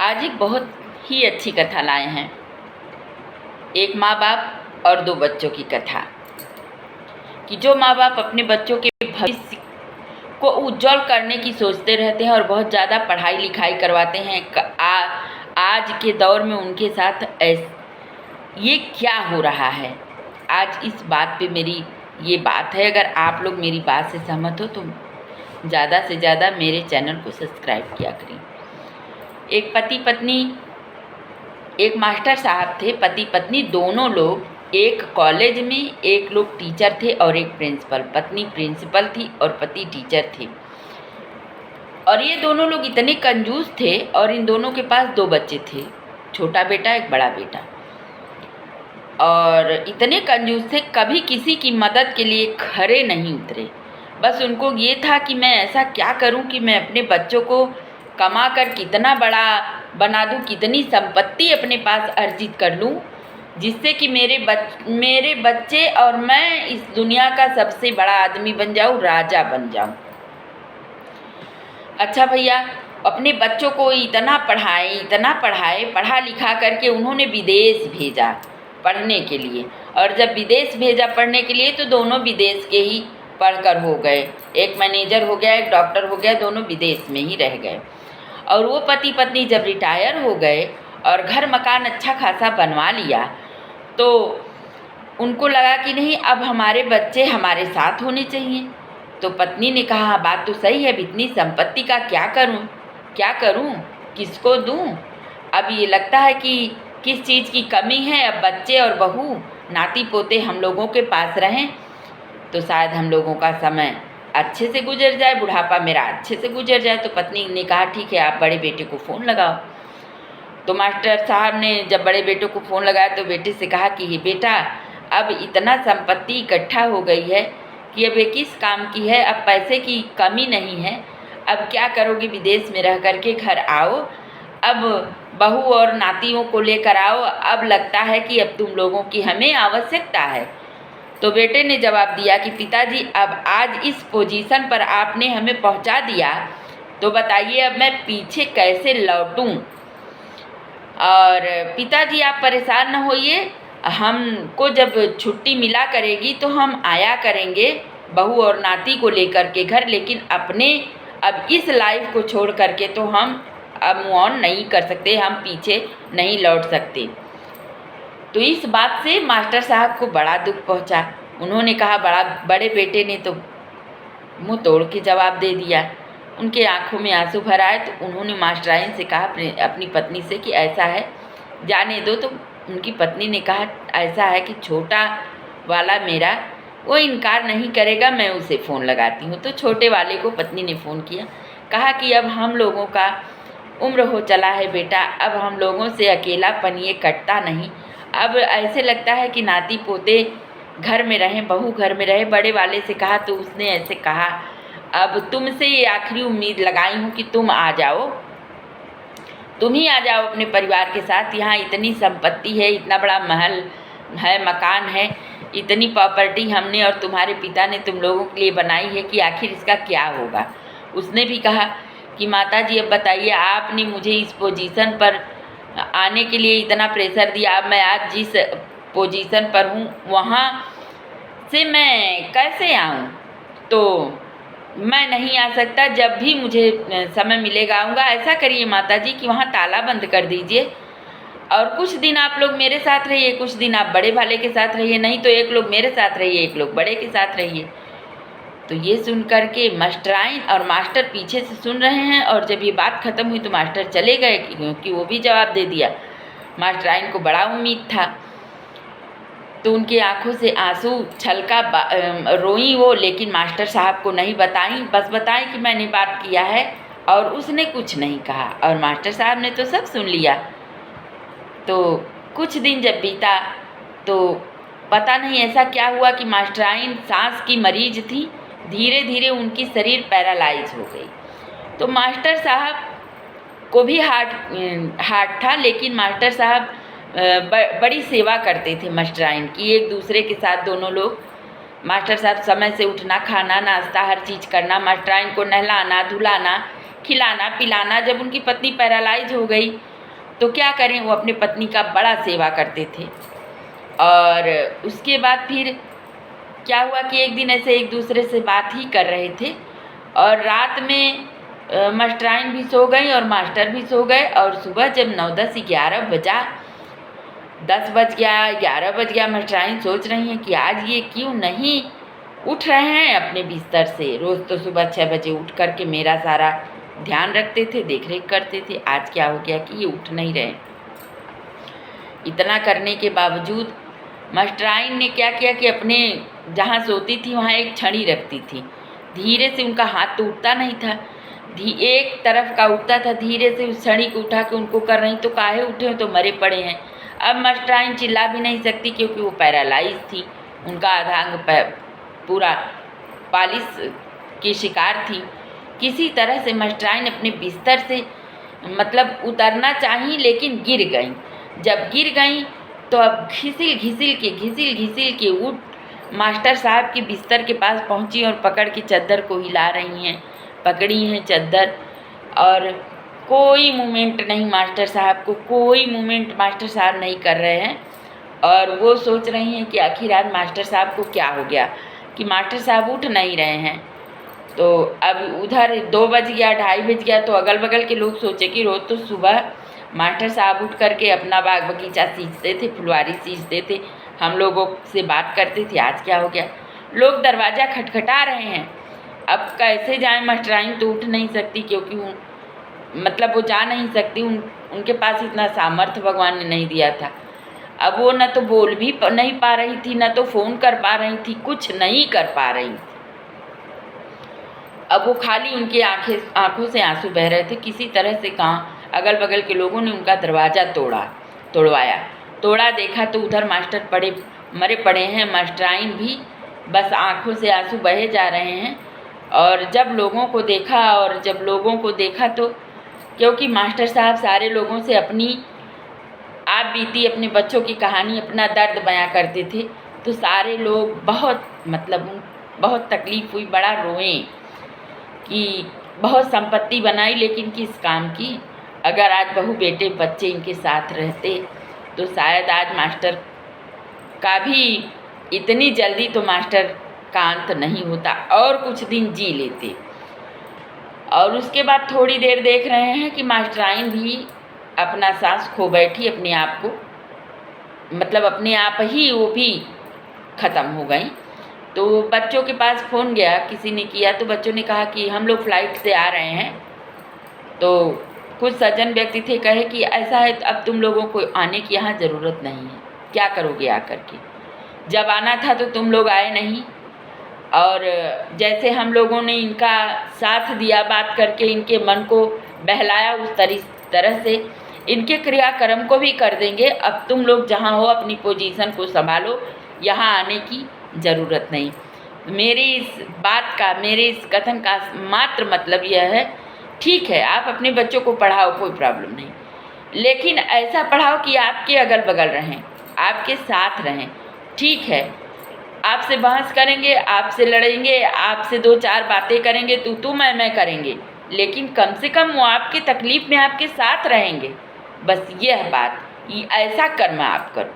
आज एक बहुत ही अच्छी कथा लाए हैं। एक माँ बाप और दो बच्चों की कथा कि जो माँ बाप अपने बच्चों के भविष्य को उज्जवल करने की सोचते रहते हैं और बहुत ज़्यादा पढ़ाई लिखाई करवाते हैं। आज के दौर में उनके साथ ये क्या हो रहा है। आज इस बात पे मेरी ये बात है। अगर आप लोग मेरी बात से सहमत हो तो ज़्यादा से ज़्यादा मेरे चैनल को सब्सक्राइब किया करें। एक पति पत्नी, एक मास्टर साहब थे। पति पत्नी दोनों लोग एक कॉलेज में, एक लोग टीचर थे और एक प्रिंसिपल। पत्नी प्रिंसिपल थी और पति टीचर थे। और ये दोनों लोग इतने कंजूस थे और इन दोनों के पास दो बच्चे थे, छोटा बेटा एक बड़ा बेटा। और इतने कंजूस थे, कभी किसी की मदद के लिए खड़े नहीं उतरे। बस उनको ये था कि मैं ऐसा क्या करूं कि मैं अपने बच्चों को कमा कर कितना बड़ा बना दूं, कितनी संपत्ति अपने पास अर्जित कर लूं, जिससे कि मेरे बच्चे और मैं इस दुनिया का सबसे बड़ा आदमी बन जाऊं, राजा बन जाऊं। अच्छा भैया, अपने बच्चों को इतना पढ़ाए, पढ़ा लिखा करके उन्होंने विदेश भेजा पढ़ने के लिए। और जब विदेश भेजा पढ़ने के लिए तो दोनों विदेश के ही पढ़कर हो गए। एक मैनेजर हो गया, एक डॉक्टर हो गया, दोनों विदेश में ही रह गए। और वो पति पत्नी जब रिटायर हो गए और घर मकान अच्छा खासा बनवा लिया तो उनको लगा कि नहीं, अब हमारे बच्चे हमारे साथ होने चाहिए। तो पत्नी ने कहा, हाँ बात तो सही है, अब इतनी संपत्ति का क्या करूं, किसको दूं। अब ये लगता है कि किस चीज़ की कमी है। अब बच्चे और बहू नाती पोते हम लोगों के पास रहें तो शायद हम लोगों का समय अच्छे से गुजर जाए, बुढ़ापा मेरा अच्छे से गुजर जाए। तो पत्नी ने कहा, ठीक है, आप बड़े बेटे को फ़ोन लगाओ। तो मास्टर साहब ने जब बड़े बेटे को फ़ोन लगाया तो बेटे से कहा कि ये बेटा, अब इतना संपत्ति इकट्ठा हो गई है कि अब ये किस काम की है, अब पैसे की कमी नहीं है, अब क्या करोगे, विदेश में रह करके घर आओ, अब बहू और नातियों को लेकर आओ, अब लगता है कि अब तुम लोगों की हमें आवश्यकता है। तो बेटे ने जवाब दिया कि पिताजी, अब आज इस पोजीशन पर आपने हमें पहुंचा दिया तो बताइए अब मैं पीछे कैसे लौटूं। और पिताजी आप परेशान न होइए, हमको जब छुट्टी मिला करेगी तो हम आया करेंगे बहू और नाती को लेकर के घर, लेकिन अपने अब इस लाइफ को छोड़ करके तो हम अब मूव ऑन नहीं कर सकते, हम पीछे नहीं लौट सकते। तो इस बात से मास्टर साहब को बड़ा दुख पहुंचा। उन्होंने कहा, बड़े बेटे ने तो मुंह तोड़ के जवाब दे दिया। उनके आंखों में आंसू भर आए तो उन्होंने मास्टराइन से कहा अपनी पत्नी से कि ऐसा है, जाने दो। तो उनकी पत्नी ने कहा, ऐसा है कि छोटा वाला मेरा वो इनकार नहीं करेगा, मैं उसे फ़ोन लगाती हूँ। तो छोटे वाले को पत्नी ने फ़ोन किया, कहा कि अब हम लोगों का उम्र हो चला है बेटा, अब हम लोगों से अकेलापन ये कटता नहीं। अब ऐसे लगता है कि नाती पोते घर में रहें, बहू घर में रहे। बड़े वाले से कहा तो उसने ऐसे कहा, अब तुमसे ये आखिरी उम्मीद लगाई हूँ कि तुम आ जाओ, तुम ही आ जाओ अपने परिवार के साथ। यहाँ इतनी संपत्ति है, इतना बड़ा महल है, मकान है, इतनी प्रॉपर्टी हमने और तुम्हारे पिता ने तुम लोगों के लिए बनाई है कि आखिर इसका क्या होगा। उसने भी कहा कि माताजी अब बताइए, आपने मुझे इस पोजीशन पर आने के लिए इतना प्रेशर दिया, अब मैं आज जिस पोजीशन पर हूँ वहाँ से मैं कैसे आऊँ। तो मैं नहीं आ सकता, जब भी मुझे समय मिलेगा आऊँगा। ऐसा करिए माताजी कि वहाँ ताला बंद कर दीजिए और कुछ दिन आप लोग मेरे साथ रहिए, कुछ दिन आप बड़े वाले के साथ रहिए, नहीं तो एक लोग मेरे साथ रहिए, एक लोग बड़े के साथ रहिए। तो ये सुन कर के मास्टराइन और मास्टर पीछे से सुन रहे हैं। और जब ये बात ख़त्म हुई तो मास्टर चले गए क्योंकि वो भी जवाब दे दिया। मास्टराइन को बड़ा उम्मीद था तो उनकी आंखों से आंसू छलका, रोई वो, लेकिन मास्टर साहब को नहीं बताई। बस बताई कि मैंने बात किया है और उसने कुछ नहीं कहा और मास्टर साहब ने तो सब सुन लिया। तो कुछ दिन जब बीता तो पता नहीं ऐसा क्या हुआ कि मास्टराइन सांस की मरीज थी, धीरे धीरे उनकी शरीर पैरालाइज हो गई। तो मास्टर साहब को भी हार्ट था, लेकिन मास्टर साहब बड़ी सेवा करते थे मास्टराइन की, एक दूसरे के साथ दोनों लोग। मास्टर साहब समय से उठना, खाना, नाश्ता, हर चीज़ करना, मास्टराइन को नहलाना धुलाना, खिलाना पिलाना। जब उनकी पत्नी पैरालाइज हो गई तो क्या करें, वो अपने पत्नी का बड़ा सेवा करते थे। और उसके बाद फिर क्या हुआ कि एक दिन ऐसे एक दूसरे से बात ही कर रहे थे और रात में मास्टराइन भी सो गई और मास्टर भी सो गए। और सुबह जब 9, 10, 11 बजा, 10 बज गया, 11 बज गया, मास्टराइन सोच रही हैं कि आज ये क्यों नहीं उठ रहे हैं अपने बिस्तर से। रोज़ तो सुबह 6 बजे उठ करके मेरा सारा ध्यान रखते थे, देख रेख करते थे। आज क्या हो गया कि ये उठ नहीं रहे। इतना करने के बावजूद मास्टराइन ने क्या किया कि अपने जहाँ सोती थी वहाँ एक छड़ी रखती थी। धीरे से, उनका हाथ तो उठता नहीं था, एक तरफ का उठता था, धीरे से उस छड़ी को उठा के उनको कर रही। तो काहे उठे हो, तो मरे पड़े हैं। अब मास्टराइन चिल्ला भी नहीं सकती क्योंकि वो पैरालाइज थी, उनका आधा अंग पूरा पालिश की शिकार थी। किसी तरह से मास्टराइन अपने बिस्तर से मतलब उतरना चाही, लेकिन गिर गई। जब गिर गई तो अब घिसिल के उठ मास्टर साहब के बिस्तर के पास पहुंची और पकड़ के चद्दर को हिला रही हैं, पकड़ी हैं चद्दर। और कोई मूवमेंट नहीं मास्टर साहब को, कोई मूवमेंट मास्टर साहब नहीं कर रहे हैं। और वो सोच रही हैं कि आखिर आज मास्टर साहब को क्या हो गया कि मास्टर साहब उठ नहीं रहे हैं। तो अब उधर 2 बज गया, 2:30 बज गया, तो अगल बगल के लोग सोचे कि रोज़ तो सुबह मास्टर साहब उठ करके अपना बाग बगीचा सींचते थे, फुलवारी सींचते थे, हम लोगों से बात करते थे। आज क्या हो गया? लोग दरवाज़ा खटखटा रहे हैं। अब कैसे जाएं? मास्टराइन तो उठ नहीं सकती क्योंकि मतलब वो जा नहीं सकती, उनके पास इतना सामर्थ्य भगवान ने नहीं दिया था। अब वो न तो बोल भी नहीं पा रही थी, न तो फ़ोन कर पा रही थी, कुछ नहीं कर पा रही थी। अब वो खाली उनकी आँखों से आंसू बह रहे थे। किसी तरह से कहाँ अगल बगल के लोगों ने उनका दरवाज़ा तोड़ा, देखा तो उधर मास्टर मरे पड़े हैं। मास्टराइन भी बस आँखों से आंसू बहे जा रहे हैं। और जब लोगों को देखा तो क्योंकि मास्टर साहब सारे लोगों से अपनी आप बीती अपने बच्चों की कहानी, अपना दर्द बयां करते थे, तो सारे लोग बहुत तकलीफ़ हुई, बड़ा रोए कि बहुत संपत्ति बनाई लेकिन किस काम की। अगर आज बहू बेटे बच्चे इनके साथ रहते तो शायद आज मास्टर का भी इतनी जल्दी तो मास्टर का अंत नहीं होता और कुछ दिन जी लेते। और उसके बाद थोड़ी देर देख रहे हैं कि मास्टराइन भी अपना सांस खो बैठी, अपने आप को अपने आप ही वो भी ख़त्म हो गई। तो बच्चों के पास फ़ोन गया, किसी ने किया, तो बच्चों ने कहा कि हम लोग फ़्लाइट से आ रहे हैं। तो कुछ सज्जन व्यक्ति थे, कहे कि ऐसा है अब तुम लोगों को आने की यहाँ ज़रूरत नहीं है, क्या करोगे आकर के? जब आना था तो तुम लोग आए नहीं। और जैसे हम लोगों ने इनका साथ दिया, बात करके इनके मन को बहलाया, उस तरह से इनके क्रियाक्रम को भी कर देंगे। अब तुम लोग जहाँ हो अपनी पोजीशन को संभालो, यहाँ आने की ज़रूरत नहीं। मेरी इस कथन का मात्र मतलब यह है, ठीक है आप अपने बच्चों को पढ़ाओ, कोई प्रॉब्लम नहीं, लेकिन ऐसा पढ़ाओ कि आपके अगल बगल रहें, आपके साथ रहें। ठीक है आपसे बहस करेंगे, आपसे लड़ेंगे, आपसे 2-4 बातें करेंगे, तू मैं करेंगे, लेकिन कम से कम वो आपकी तकलीफ़ में आपके साथ रहेंगे। बस यह बात, ऐसा कर्म आप करो।